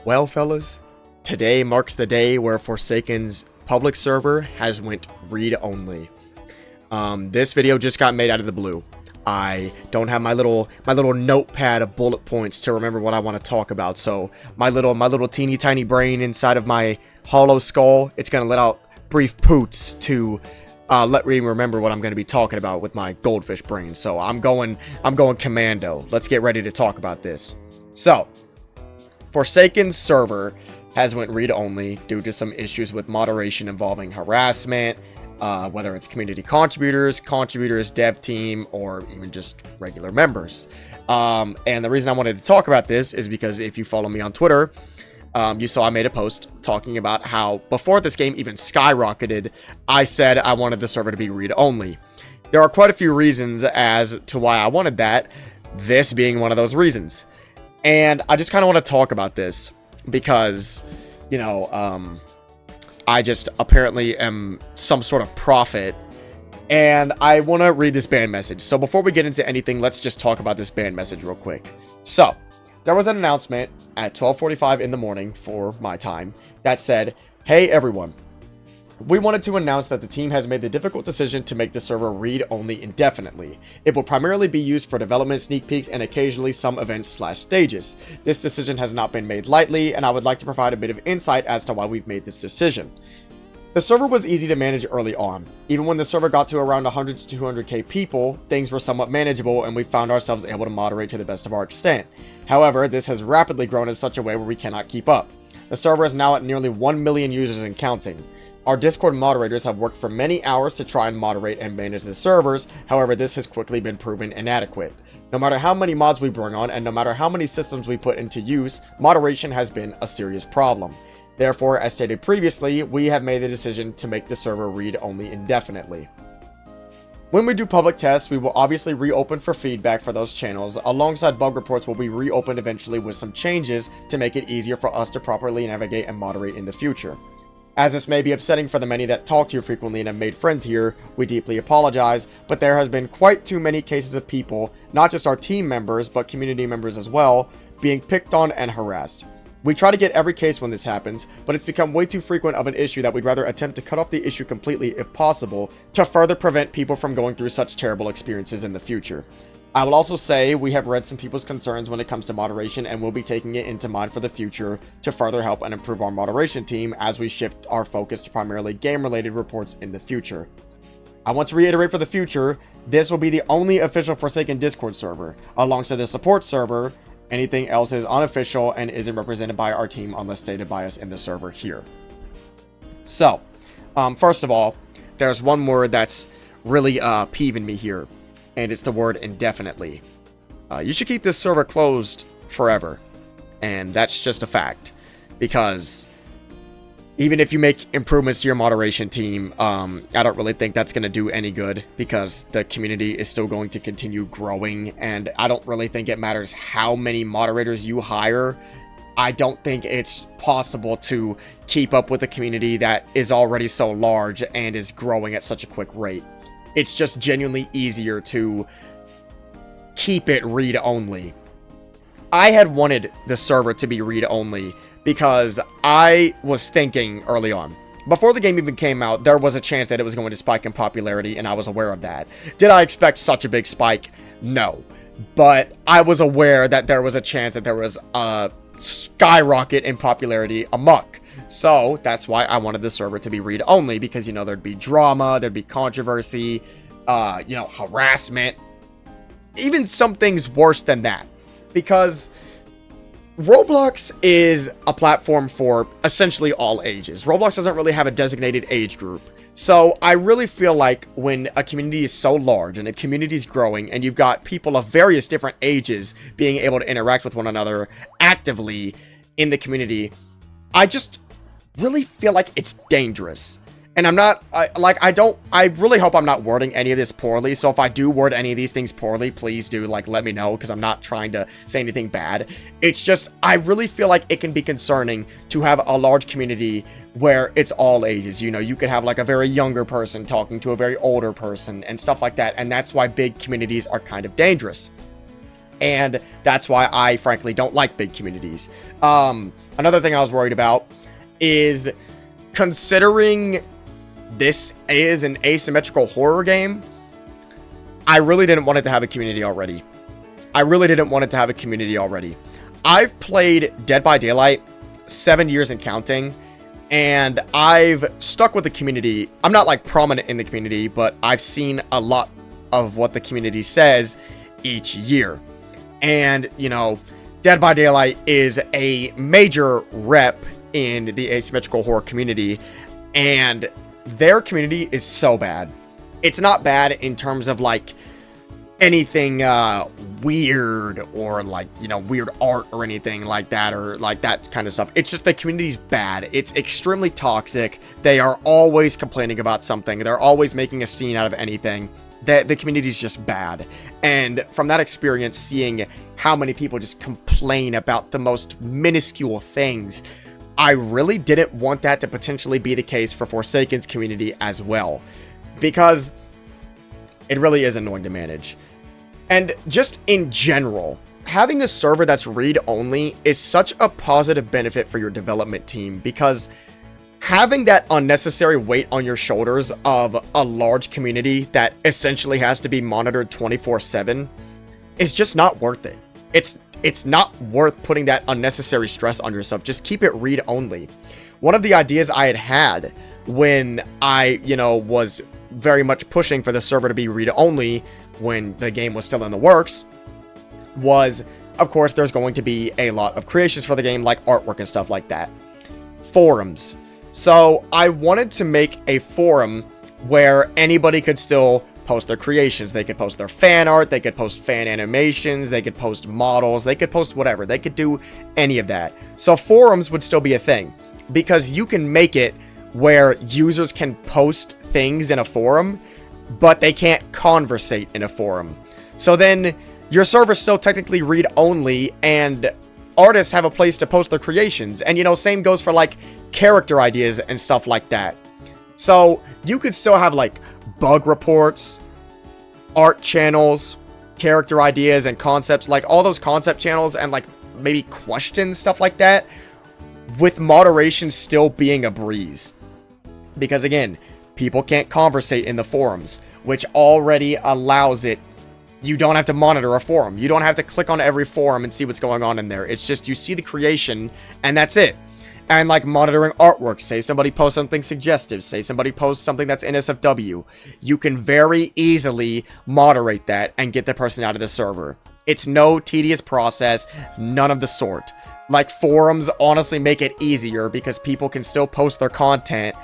Well, fellas, today marks the day where Forsaken's public server has went read-only. This video just got made out of the blue. I don't have my little notepad of bullet points to remember what I want to talk about. So my little teeny tiny brain inside of my hollow skull, it's gonna let out brief poots to let me remember what I'm going to be talking about with my goldfish brain. So I'm going commando. Let's get ready to talk about this. So Forsaken's server has went read-only due to some issues with moderation involving harassment, whether it's community contributors, dev team, or even just regular members. And the reason I wanted to talk about this is because if you follow me on Twitter, you saw I made a post talking about how before this game even skyrocketed, I said I wanted the server to be read-only. There are quite a few reasons as to why I wanted that, this being one of those reasons. And I just kind of want to talk about this because, you know, I just apparently am some sort of prophet, and I want to read this ban message. So before we get into anything, let's just talk about this ban message real quick. So there was an announcement at 12:45 in the morning for my time that said, "Hey everyone, we wanted to announce that the team has made the difficult decision to make the server read-only indefinitely. It will primarily be used for development sneak peeks and occasionally some events/stages. This decision has not been made lightly, and I would like to provide a bit of insight as to why we've made this decision. The server was easy to manage early on. Even when the server got to around 100 to 200k people, things were somewhat manageable and we found ourselves able to moderate to the best of our extent. However, this has rapidly grown in such a way where we cannot keep up. The server is now at nearly 1 million users and counting. Our Discord moderators have worked for many hours to try and moderate and manage the servers, however this has quickly been proven inadequate. No matter how many mods we bring on and no matter how many systems we put into use, moderation has been a serious problem. Therefore, as stated previously, we have made the decision to make the server read-only indefinitely. When we do public tests, we will obviously reopen for feedback for those channels. Alongside bug reports will be reopened eventually with some changes to make it easier for us to properly navigate and moderate in the future. As this may be upsetting for the many that talk to you frequently and have made friends here, we deeply apologize, but there has been quite too many cases of people, not just our team members, but community members as well, being picked on and harassed. We try to get every case when this happens, but it's become way too frequent of an issue that we'd rather attempt to cut off the issue completely if possible, to further prevent people from going through such terrible experiences in the future. I will also say we have read some people's concerns when it comes to moderation and will be taking it into mind for the future to further help and improve our moderation team as we shift our focus to primarily game-related reports in the future. I want to reiterate for the future, this will be the only official Forsaken Discord server. Alongside the support server, anything else is unofficial and isn't represented by our team unless stated by us in the server here." So, first of all, there's one word that's really peeving me here, and it's the word indefinitely. You should keep this server closed forever, and that's just a fact, because even if you make improvements to your moderation team, I don't really think that's going to do any good, because the community is still going to continue growing, and I don't really think it matters how many moderators you hire. I don't think it's possible to keep up with a community that is already so large and is growing at such a quick rate. It's just genuinely easier to keep it read-only. I had wanted the server to be read-only because I was thinking early on, before the game even came out, there was a chance that it was going to spike in popularity, and I was aware of that. Did I expect such a big spike? No. But I was aware that there was a chance that there was a skyrocket in popularity amok. So that's why I wanted the server to be read-only, because, you know, there'd be drama, there'd be controversy, you know, harassment, even some things worse than that. Because Roblox is a platform for essentially all ages. Roblox doesn't really have a designated age group. So I really feel like when a community is so large and a community is growing and you've got people of various different ages being able to interact with one another actively in the community, I just really feel like it's dangerous. And I really hope I'm not wording any of this poorly. So if I do word any of these things poorly, please do, let me know, because I'm not trying to say anything bad. It's just, I really feel like it can be concerning to have a large community where it's all ages. You know, you could have a very younger person talking to a very older person and stuff like that. And that's why big communities are kind of dangerous. And that's why I frankly don't like big communities. Another thing I was worried about is, considering this is an asymmetrical horror game, I really didn't want it to have a community already. I've played Dead by Daylight 7 years and counting, and I've stuck with the community. I'm not like prominent in the community, but I've seen a lot of what the community says each year. And, you know, Dead by Daylight is a major rep in the asymmetrical horror community, and their community is so bad. It's not bad in terms of like anything weird or like, you know, weird art or anything like that, or like that kind of stuff. It's just the community's bad. It's extremely toxic. They are always complaining about something. They're always making a scene out of anything. The community's just bad. And from that experience, seeing how many people just complain about the most minuscule things, I really didn't want that to potentially be the case for Forsaken's community as well, because it really is annoying to manage. And just in general, having a server that's read-only is such a positive benefit for your development team, because having that unnecessary weight on your shoulders of a large community that essentially has to be monitored 24/7 is just not worth it. It's not worth putting that unnecessary stress on yourself. Just keep it read-only. One of the ideas I had when I, you know, was very much pushing for the server to be read-only when the game was still in the works was, of course, there's going to be a lot of creations for the game, like artwork and stuff like that. Forums. So I wanted to make a forum where anybody could still post their creations. They could post their fan art, they could post fan animations, they could post models, they could post whatever. They could do any of that. So forums would still be a thing, because you can make it where users can post things in a forum, but they can't conversate in a forum. So then your server's still technically read-only, and artists have a place to post their creations. And, you know, same goes for like character ideas and stuff like that. So you could still have like bug reports, art channels, character ideas and concepts, like all those concept channels, and like maybe questions, stuff like that, with moderation still being a breeze. Because again, people can't conversate in the forums, which already allows it. You don't have to monitor a forum. You don't have to click on every forum and see what's going on in there. It's just you see the creation and that's it. And like monitoring artwork, say somebody posts something suggestive, say somebody posts something that's NSFW, you can very easily moderate that and get the person out of the server. It's no tedious process, none of the sort. Like, forums honestly make it easier because people can still post their content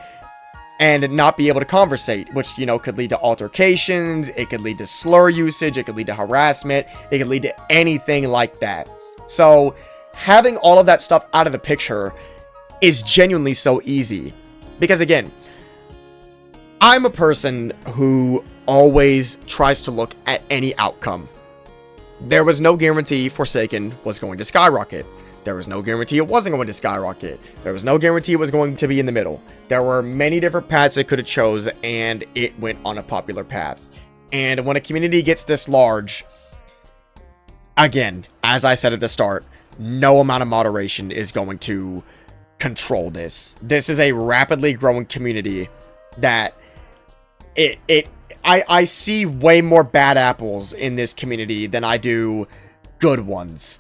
and not be able to conversate, which, you know, could lead to altercations, it could lead to slur usage, it could lead to harassment, it could lead to anything like that. So having all of that stuff out of the picture is genuinely so easy. Because again, I'm a person who always tries to look at any outcome. There was no guarantee Forsaken was going to skyrocket. There was no guarantee it wasn't going to skyrocket. There was no guarantee it was going to be in the middle. There were many different paths it could have chose, and it went on a popular path. And when a community gets this large, again, as I said at the start, no amount of moderation is going to control this. This is a rapidly growing community that I see way more bad apples in this community than I do good ones.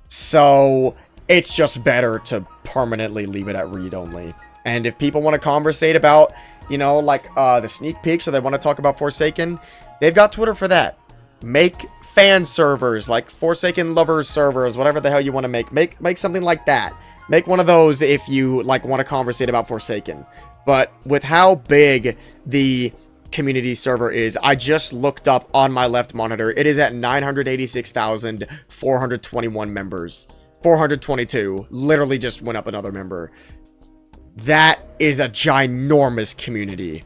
So it's just better to permanently leave it at read only. And if people want to conversate about, you know, like the sneak peeks, or they want to talk about Forsaken, they've got Twitter for that. Make fan servers, like Forsaken lovers servers, whatever the hell you want to make. Make something like that. Make one of those if you like want to conversate about Forsaken. But with how big the community server is, I just looked up on my left monitor, it is at 986,421 members. 422 literally just went up another member. That is a ginormous community.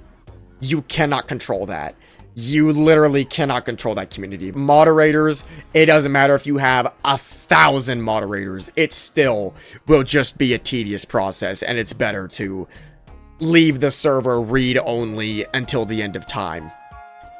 You cannot control that. You literally cannot control that community. Moderators, it doesn't matter if you have 1,000 moderators, it still will just be a tedious process, and it's better to leave the server read only until the end of time.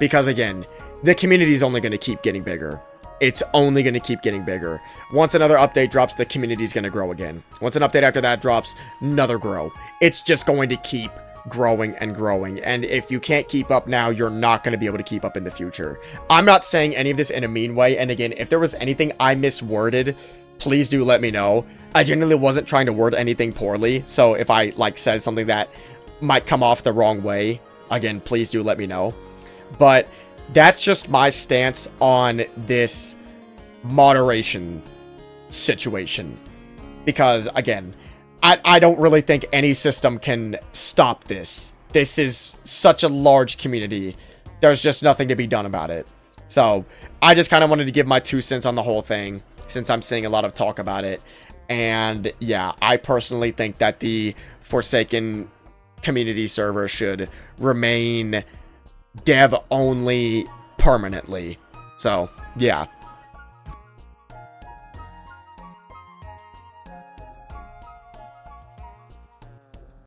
Because again, the community is only going to keep getting bigger. it's only going to keep getting bigger. Once another update drops, the community's going to grow again. Once an update after that drops, another grow. It's just going to keep growing and growing, and if you can't keep up now, you're not going to be able to keep up in the future. I'm not saying any of this in a mean way, and again, if there was anything I misworded, please do let me know. I genuinely wasn't trying to word anything poorly, so if I like said something that might come off the wrong way, again, please do let me know. But that's just my stance on this moderation situation, because again, I don't really think any system can stop this. This is such a large community. There's just nothing to be done about it. So I just kind of wanted to give my 2 cents on the whole thing, since I'm seeing a lot of talk about it. And yeah, I personally think that the Forsaken community server should remain dev only permanently. So yeah.